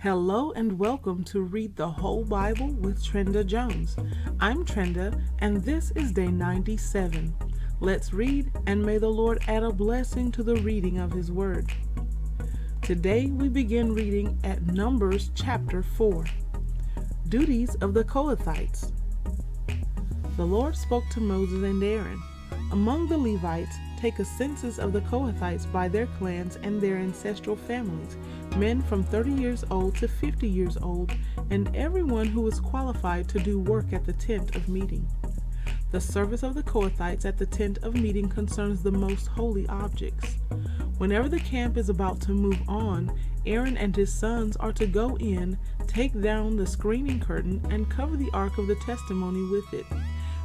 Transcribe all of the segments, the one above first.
Hello and welcome to Read the Whole Bible with Trenda Jones. I'm Trenda and this is day 97. Let's read, and may the Lord add a blessing to the reading of His Word. Today we begin reading at Numbers chapter 4. Duties of the Kohathites. The Lord spoke to Moses and Aaron. Among the Levites, take a census of the Kohathites by their clans and their ancestral families, men from 30 years old to 50 years old, and everyone who is qualified to do work at the tent of meeting. The service of the Kohathites at the tent of meeting concerns the most holy objects. Whenever the camp is about to move on, Aaron and his sons are to go in, take down the screening curtain, and cover the ark of the testimony with it.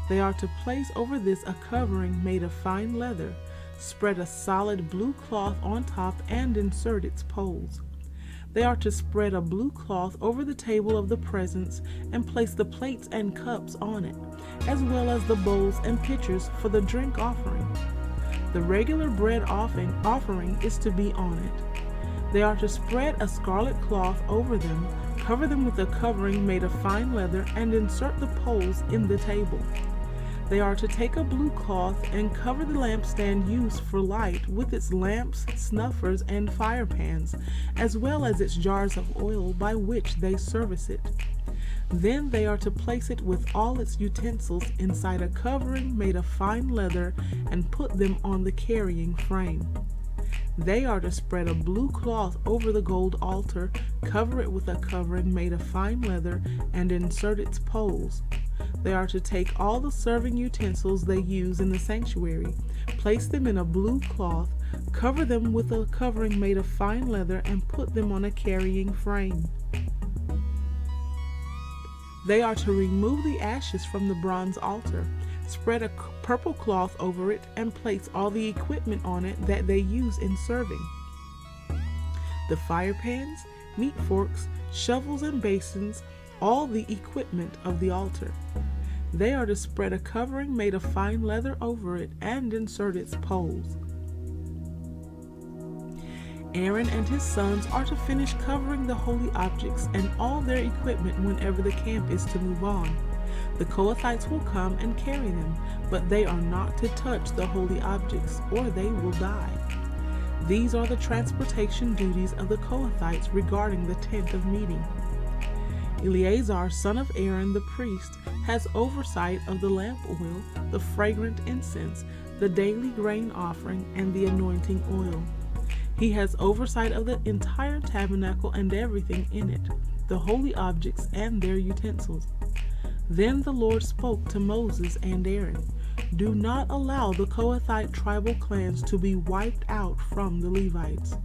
They are to place over this a covering made of fine leather, spread a solid blue cloth on top, and insert its poles. They are to spread a blue cloth over the table of the presence and place the plates and cups on it, as well as the bowls and pitchers for the drink offering. The regular bread offering is to be on it. They are to spread a scarlet cloth over them, cover them with a covering made of fine leather, and insert the poles in the table. They are to take a blue cloth and cover the lampstand used for light with its lamps, snuffers, and fire pans, as well as its jars of oil by which they service it. Then they are to place it with all its utensils inside a covering made of fine leather and put them on the carrying frame. They are to spread a blue cloth over the gold altar, cover it with a covering made of fine leather, and insert its poles. They are to take all the serving utensils they use in the sanctuary, place them in a blue cloth, cover them with a covering made of fine leather, and put them on a carrying frame. They are to remove the ashes from the bronze altar, spread a purple cloth over it, and place all the equipment on it that they use in serving: the fire pans, meat forks, shovels, and basins, all the equipment of the altar. They are to spread a covering made of fine leather over it and insert its poles. Aaron and his sons are to finish covering the holy objects and all their equipment whenever the camp is to move on. The Kohathites will come and carry them, but they are not to touch the holy objects, or they will die. These are the transportation duties of the Kohathites regarding the tent of meeting. Eleazar, son of Aaron the priest, has oversight of the lamp oil, the fragrant incense, the daily grain offering, and the anointing oil. He has oversight of the entire tabernacle and everything in it, the holy objects and their utensils. Then the Lord spoke to Moses and Aaron, "Do not allow the Kohathite tribal clans to be wiped out from the Levites.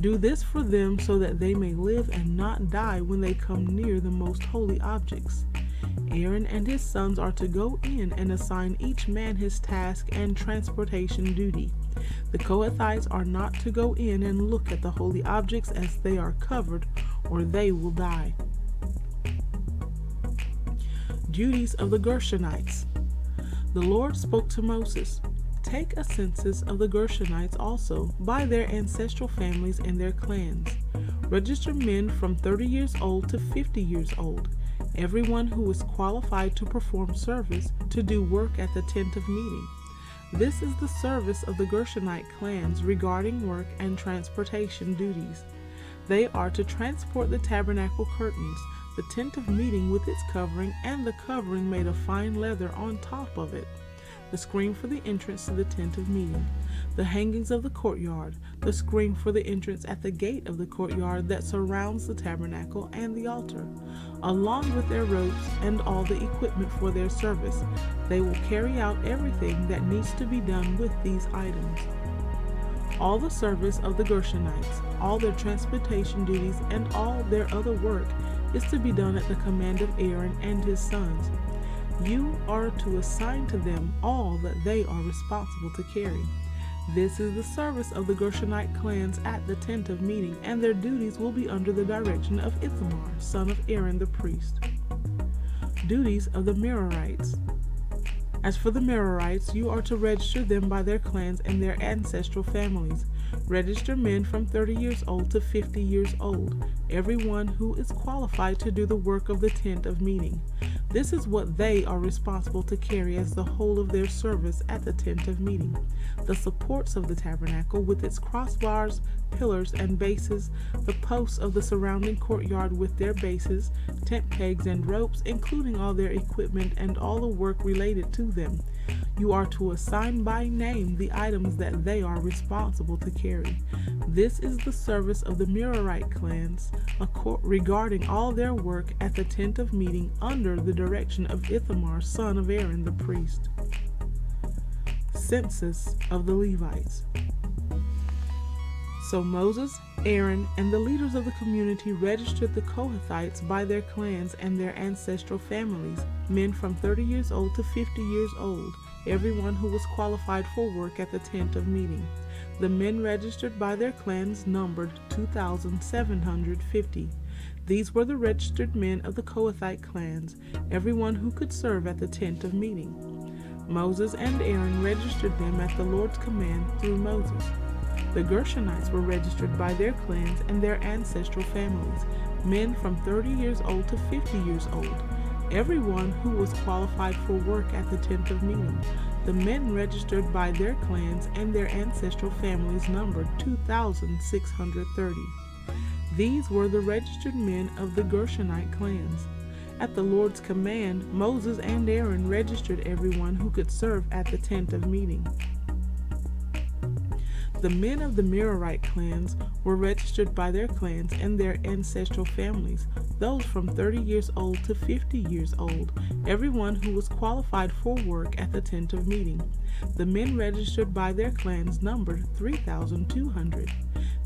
Do this for them so that they may live and not die when they come near the most holy objects. Aaron and his sons are to go in and assign each man his task and transportation duty. The Kohathites are not to go in and look at the holy objects as they are covered, or they will die." Duties of the Gershonites. The Lord spoke to Moses, "Take a census of the Gershonites also, by their ancestral families and their clans. Register men from 30 years old to 50 years old, everyone who is qualified to perform service, to do work at the tent of meeting." This is the service of the Gershonite clans regarding work and transportation duties. They are to transport the tabernacle curtains, the tent of meeting with its covering, and the covering made of fine leather on top of it, the screen for the entrance to the tent of meeting, the hangings of the courtyard, the screen for the entrance at the gate of the courtyard that surrounds the tabernacle and the altar, along with their ropes and all the equipment for their service. They will carry out everything that needs to be done with these items. All the service of the Gershonites, all their transportation duties, and all their other work is to be done at the command of Aaron and his sons. You are to assign to them all that they are responsible to carry. This is the service of the Gershonite clans at the tent of meeting, and their duties will be under the direction of Ithamar, son of Aaron the priest. Duties of the Merarites. As for the Merarites, you are to register them by their clans and their ancestral families. Register men from 30 years old to 50 years old, everyone who is qualified to do the work of the tent of meeting. This is what they are responsible to carry as the whole of their service at the tent of meeting: the supports of the tabernacle with its crossbars, pillars, and bases, the posts of the surrounding courtyard with their bases, tent pegs and ropes, including all their equipment and all the work related to them. You are to assign by name the items that they are responsible to carry. This is the service of the Merarite clans regarding all their work at the tent of meeting under the direction of Ithamar, son of Aaron the priest. Census of the Levites. So Moses, Aaron, and the leaders of the community registered the Kohathites by their clans and their ancestral families, men from 30 years old to 50 years old, everyone who was qualified for work at the tent of meeting. The men registered by their clans numbered 2,750. These were the registered men of the Kohathite clans, everyone who could serve at the tent of meeting. Moses and Aaron registered them at the Lord's command through Moses. The Gershonites were registered by their clans and their ancestral families, men from 30 years old to 50 years old, everyone who was qualified for work at the tent of meeting. The men registered by their clans and their ancestral families numbered 2,630. These were the registered men of the Gershonite clans. At the Lord's command, Moses and Aaron registered everyone who could serve at the tent of meeting. The men of the Merarite clans were registered by their clans and their ancestral families, those from 30 years old to 50 years old, everyone who was qualified for work at the tent of meeting. The men registered by their clans numbered 3,200.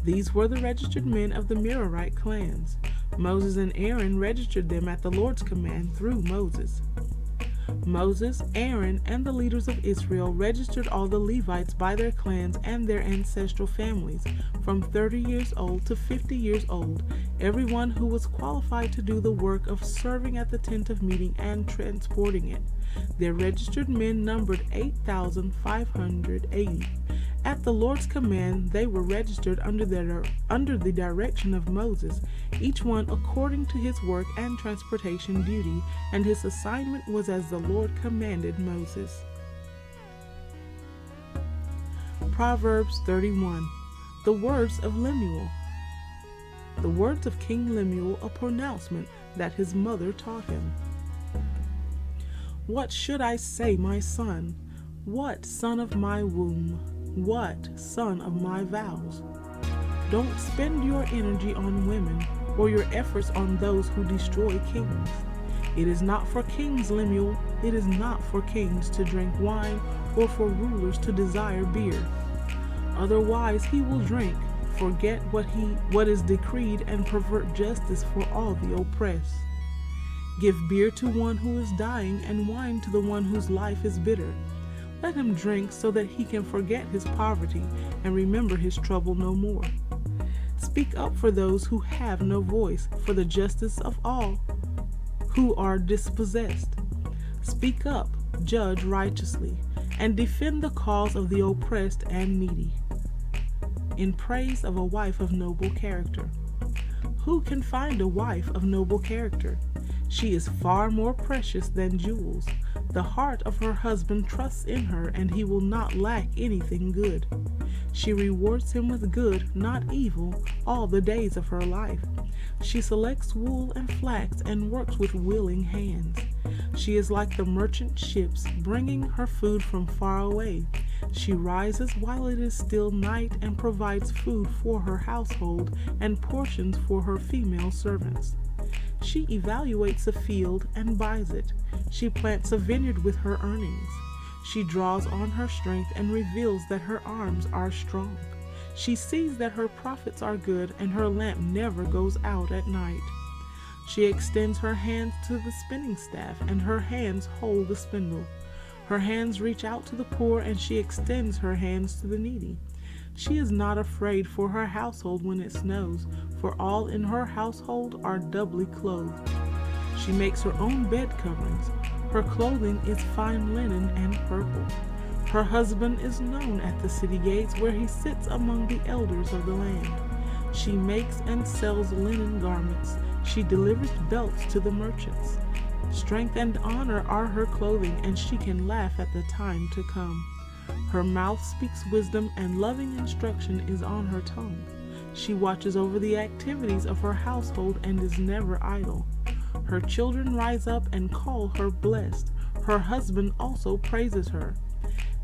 These were the registered men of the Merarite clans. Moses and Aaron registered them at the Lord's command through Moses. Moses, Aaron, and the leaders of Israel registered all the Levites by their clans and their ancestral families, from 30 years old to 50 years old, everyone who was qualified to do the work of serving at the tent of meeting and transporting it. Their registered men numbered 8,580. At the Lord's command, they were registered under the direction of Moses, each one according to his work and transportation duty, and his assignment was as the Lord commanded Moses. Proverbs 31. The words of Lemuel. The words of King Lemuel, a pronouncement that his mother taught him. What should I say, my son? What son of my womb? What son of my vows? Don't spend your energy on women or your efforts on those who destroy kings. It is not for kings, Lemuel, it is not for kings to drink wine or for rulers to desire beer. Otherwise he will drink, forget what is decreed, and pervert justice for all the oppressed. Give beer to one who is dying and wine to the one whose life is bitter. Let him drink so that he can forget his poverty and remember his trouble no more. Speak up for those who have no voice, for the justice of all who are dispossessed. Speak up, judge righteously, and defend the cause of the oppressed and needy. In praise of a wife of noble character. Who can find a wife of noble character? She is far more precious than jewels. The heart of her husband trusts in her, and he will not lack anything good. She rewards him with good, not evil, all the days of her life. She selects wool and flax and works with willing hands. She is like the merchant ships, bringing her food from far away. She rises while it is still night and provides food for her household and portions for her female servants. She evaluates a field and buys it. She plants a vineyard with her earnings. She draws on her strength and reveals that her arms are strong. She sees that her profits are good, and her lamp never goes out at night. She extends her hands to the spinning staff, and her hands hold the spindle. Her hands reach out to the poor, and she extends her hands to the needy. She is not afraid for her household when it snows, for all in her household are doubly clothed. She makes her own bed coverings. Her clothing is fine linen and purple. Her husband is known at the city gates, where he sits among the elders of the land. She makes and sells linen garments. She delivers belts to the merchants. Strength and honor are her clothing, and she can laugh at the time to come. Her mouth speaks wisdom, and loving instruction is on her tongue. She watches over the activities of her household and is never idle. Her children rise up and call her blessed. Her husband also praises her.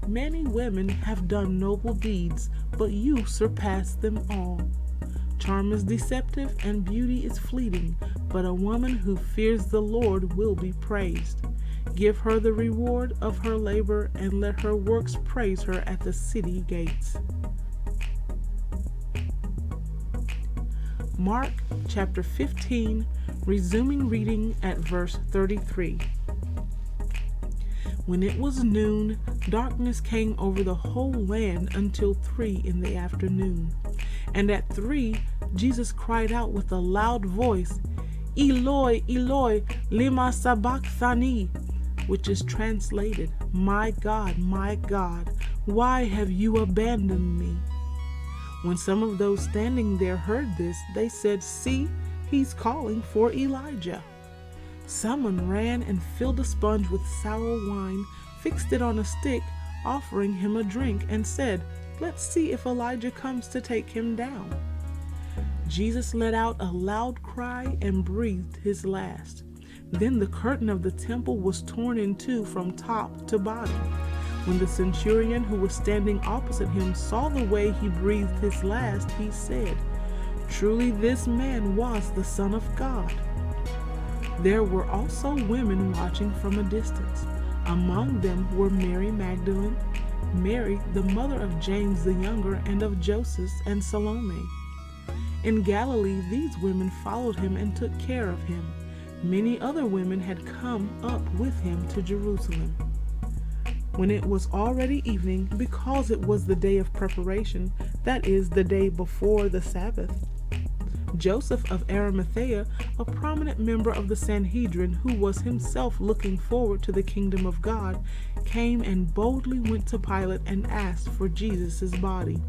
Many women have done noble deeds, but you surpass them all. Charm is deceptive and beauty is fleeting, but a woman who fears the Lord will be praised. Give her the reward of her labor, and let her works praise her at the city gates. Mark chapter 15, resuming reading at verse 33. When it was noon, darkness came over the whole land until 3 in the afternoon. And at 3, Jesus cried out with a loud voice, Eloi, Eloi, lema sabachthani, which is translated, my God, why have you abandoned me? When some of those standing there heard this, they said, See, he's calling for Elijah. Someone ran and filled a sponge with sour wine, fixed it on a stick, offering him a drink, and said, Let's see if Elijah comes to take him down. Jesus let out a loud cry and breathed his last. Then the curtain of the temple was torn in two from top to bottom. When the centurion who was standing opposite him saw the way he breathed his last, he said, Truly this man was the Son of God. There were also women watching from a distance. Among them were Mary Magdalene, Mary, the mother of James the younger, and of Joseph and Salome. In Galilee, these women followed him and took care of him. Many other women had come up with him to Jerusalem. When it was already evening, because it was the day of preparation, that is, the day before the Sabbath, Joseph of Arimathea, a prominent member of the Sanhedrin who was himself looking forward to the kingdom of God, came and boldly went to Pilate and asked for Jesus' body.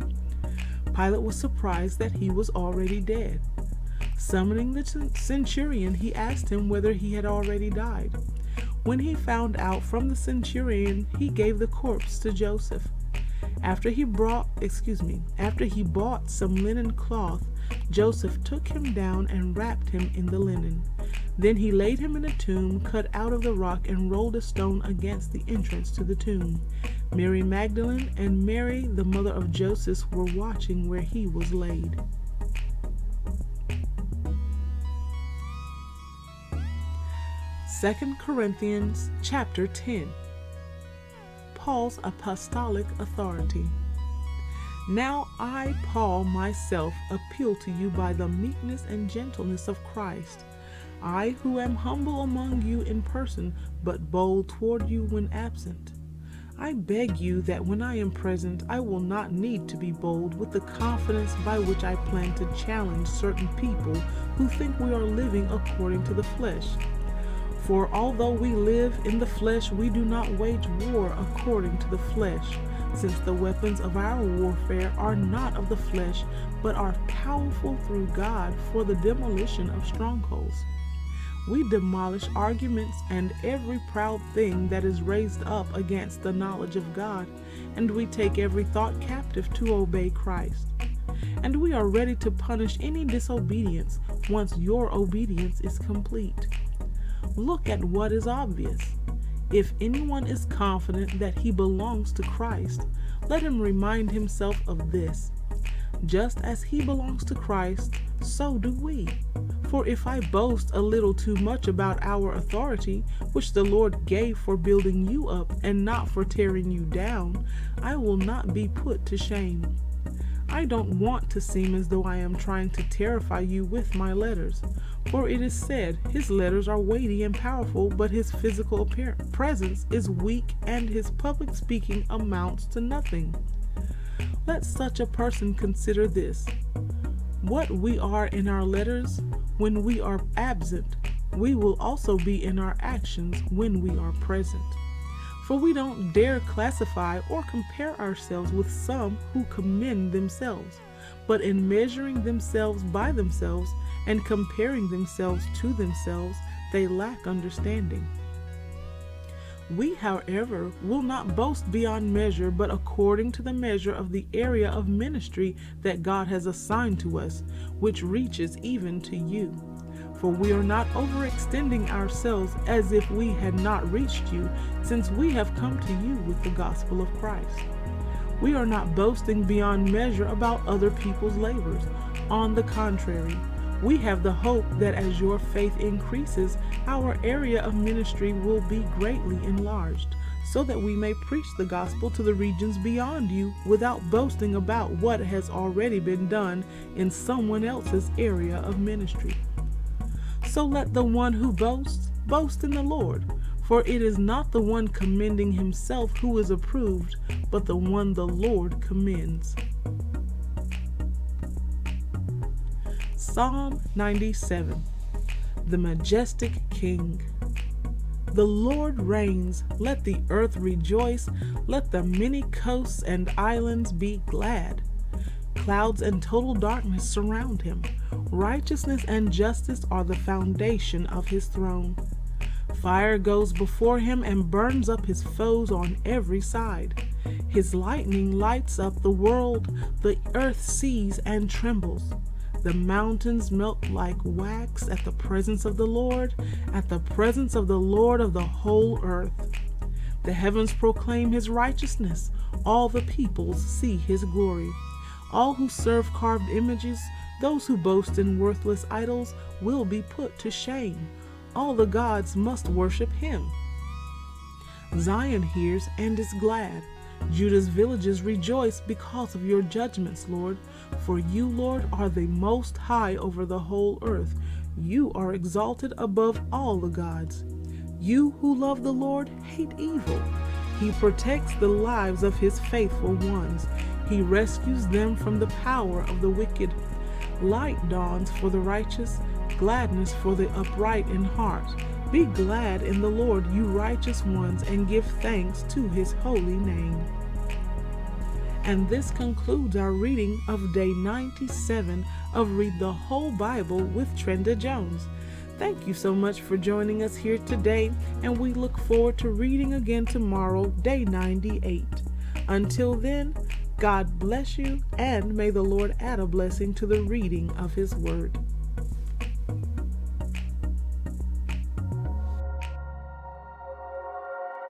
Pilate was surprised that he was already dead. Summoning the centurion, he asked him whether he had already died. When he found out from the centurion, he gave the corpse to Joseph. After he bought some linen cloth, Joseph took him down and wrapped him in the linen. Then he laid him in a tomb cut out of the rock and rolled a stone against the entrance to the tomb. Mary Magdalene and Mary, the mother of Joseph, were watching where he was laid. Second Corinthians chapter 10. Paul's apostolic authority. Now I, Paul, myself, appeal to you by the meekness and gentleness of Christ. I, who am humble among you in person, but bold toward you when absent. I beg you that when I am present, I will not need to be bold with the confidence by which I plan to challenge certain people who think we are living according to the flesh. For although we live in the flesh, we do not wage war according to the flesh, since the weapons of our warfare are not of the flesh, but are powerful through God for the demolition of strongholds. We demolish arguments and every proud thing that is raised up against the knowledge of God, and we take every thought captive to obey Christ. And we are ready to punish any disobedience once your obedience is complete. Look at what is obvious. If anyone is confident that he belongs to Christ, let him remind himself of this. Just as he belongs to Christ, so do we. For if I boast a little too much about our authority, which the Lord gave for building you up and not for tearing you down, I will not be put to shame. I don't want to seem as though I am trying to terrify you with my letters. For it is said, his letters are weighty and powerful, but his physical presence is weak and his public speaking amounts to nothing. Let such a person consider this. What we are in our letters when we are absent, we will also be in our actions when we are present. For we don't dare classify or compare ourselves with some who commend themselves, but in measuring themselves by themselves and comparing themselves to themselves, they lack understanding. We, however, will not boast beyond measure, but according to the measure of the area of ministry that God has assigned to us, which reaches even to you. For we are not overextending ourselves as if we had not reached you, since we have come to you with the gospel of Christ. We are not boasting beyond measure about other people's labors. On the contrary, we have the hope that as your faith increases, our area of ministry will be greatly enlarged, so that we may preach the gospel to the regions beyond you without boasting about what has already been done in someone else's area of ministry. So let the one who boasts, boast in the Lord, for it is not the one commending himself who is approved, but the one the Lord commends. Psalm 97. The Majestic King. The Lord reigns, let the earth rejoice, let the many coasts and islands be glad. Clouds and total darkness surround him. Righteousness and justice are the foundation of his throne. Fire goes before him and burns up his foes on every side. His lightning lights up the world, the earth sees and trembles. The mountains melt like wax at the presence of the Lord, at the presence of the Lord of the whole earth. The heavens proclaim his righteousness, all the peoples see his glory. All who serve carved images, those who boast in worthless idols, will be put to shame. All the gods must worship him. Zion hears and is glad. Judah's villages rejoice because of your judgments, Lord. For you, Lord, are the most high over the whole earth. You are exalted above all the gods. You who love the Lord hate evil. He protects the lives of his faithful ones. He rescues them from the power of the wicked. Light dawns for the righteous, gladness for the upright in heart. Be glad in the Lord, you righteous ones, and give thanks to his holy name. And this concludes our reading of Day 97 of Read the Whole Bible with Trenda Jones. Thank you so much for joining us here today, and we look forward to reading again tomorrow, Day 98. Until then, God bless you, and may the Lord add a blessing to the reading of his word.